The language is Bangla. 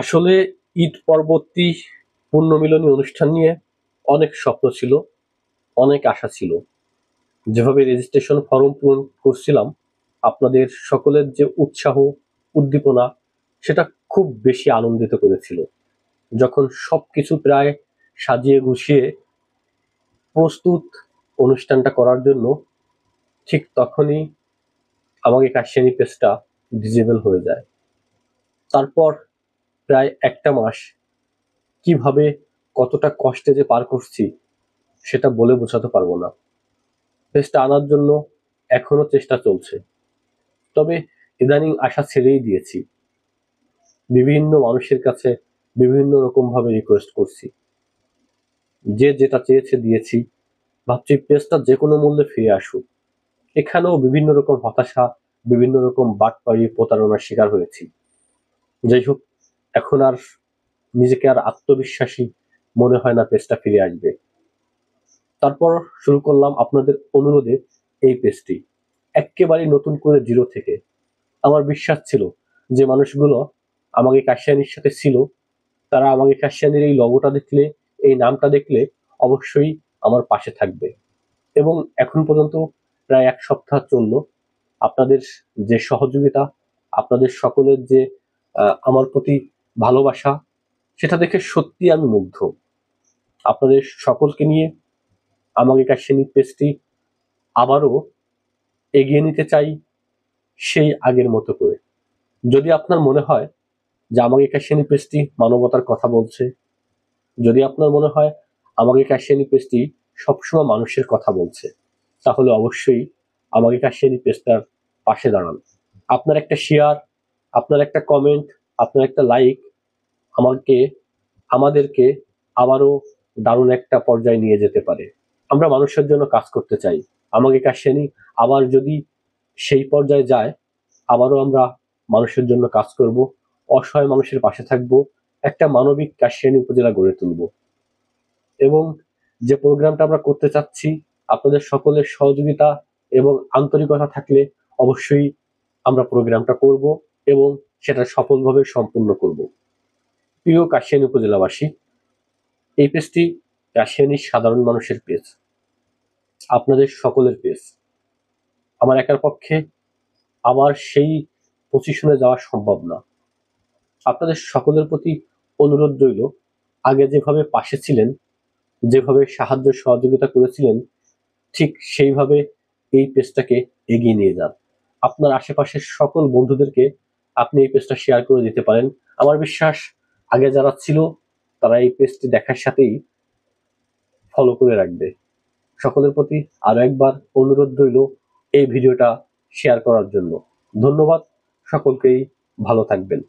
আসলে ঈদ পরবর্তী পুণ্যমিলনী অনুষ্ঠান নিয়ে অনেক স্বপ্ন ছিল, অনেক আশা ছিল। যেভাবে রেজিস্ট্রেশন ফর্ম পূরণ করছিলাম, আপনাদের সকলের যে উৎসাহ, উদ্দীপনা সেটা খুব বেশি আনন্দিত করেছিল। যখন সবকিছু প্রায় সাজিয়ে গুছিয়ে প্রস্তুত অনুষ্ঠানটা করার জন্য, ঠিক তখনই আমাকে কাশিয়ানী পেজটা ডিজেবল হয়ে যায়। তারপর প্রায় একটা মাস কিভাবে কতটা কষ্টে যে পার করছি সেটা বলে বোঝাতে পারবো না। পেজটা আনার জন্য এখনো চেষ্টা চলছে, তবে ইদানিং আশা ছেড়েই দিয়েছি। বিভিন্ন মানুষের কাছে বিভিন্ন রকম ভাবে রিকোয়েস্ট করছি, যে যেটা চেয়েছে দিয়েছি। ভাবছি পেজটা যে কোনো মূল্যে ফিরে আসুক। এখানেও বিভিন্ন রকম হতাশা, বিভিন্ন রকম বাটপাড়ি, প্রতারণার শিকার হয়েছি। যাই হোক, এখন আর নিজেকে আর আত্মবিশ্বাসী মনে হয় না পেজটা ফিরে আসবে। তারপর শুরু করলাম আপনাদের অনুরোধে এই পেজটি এক্কেবারে নতুন করে জিরো থেকে। আমার বিশ্বাস ছিল যে মানুষগুলো আমাকে কাশিয়ানির সাথে ছিল, তারা আমাকে কাশিয়ানির এই লোগোটা দেখলে, এই নামটা দেখলে অবশ্যই আমার পাশে থাকবে। এবং এখন পর্যন্ত প্রায় এক সপ্তাহ চলল। আপনাদের যে সহযোগিতা, আপনাদের সকলের যে আমার প্রতি ভালোবাসা, সেটা দেখে সত্যি আমি মুগ্ধ। আপনাদের সকলকে নিয়ে আমাকে কাশিয়ানি পেজটি আবারও এগিয়ে নিতে চাই সেই আগের মতো করে। যদি আপনার মনে হয় যে আমাকে কাশিয়ানি পেজটি মানবতার কথা বলছে, যদি আপনার মনে হয় আমাকে কাশিয়ানি পেজটি সবসময় মানুষের কথা বলছে, তাহলে অবশ্যই আমাকে কাশিয়ানি পেজটার পাশে দাঁড়ান। আপনার একটা শেয়ার, আপনার একটা কমেন্ট, আপনার একটা লাইক আমাদেরকে আবারও দারুণ একটা পর্যায়ে নিয়ে যেতে পারে। আমরা মানুষের জন্য কাজ করতে চাই। আমাকে কাশিয়ানি আবার যদি সেই পর্যায়ে যায়, আবারও আমরা মানুষের জন্য কাজ করব, অসহায় মানুষের পাশে থাকব, একটা মানবিক কাশিয়ানী উপজেলা গড়ে তুলব। এবং যে প্রোগ্রামটা আমরা করতে চাচ্ছি, আপনাদের সকলের সহযোগিতা এবং আন্তরিকতা থাকলে অবশ্যই আমরা প্রোগ্রামটা করব এবং সেটা সফলভাবে সম্পূর্ণ করব। প্রিয় কাশিয়ানী উপজেলাবাসী, এই পেজটি কাশিয়ানীর সাধারণ মানুষের পেজ, আপনাদের সকলের পেজ। আমার একার পক্ষে আমার সেই পজিশনে যাওয়া সম্ভব না। আপনাদের সকলের প্রতি অনুরোধ রইল, আগে যেভাবে পাশে ছিলেন, যেভাবে সাহায্য সহযোগিতা করেছিলেন, ঠিক সেইভাবে এই পেজটাকে এগিয়ে নিয়ে যান। আপনার আশেপাশের সকল বন্ধুদেরকে আপনি এই পেজটা শেয়ার করে দিতে পারেন। আমার বিশ্বাস আগে যারা ছিল তারা এই পেজটি দেখার সাথেই ফলো করে রাখবে। সকলের প্রতি আরো একবার অনুরোধ রইল এই ভিডিওটা শেয়ার করার জন্য। ধন্যবাদ সকলকেই, ভালো থাকবেন।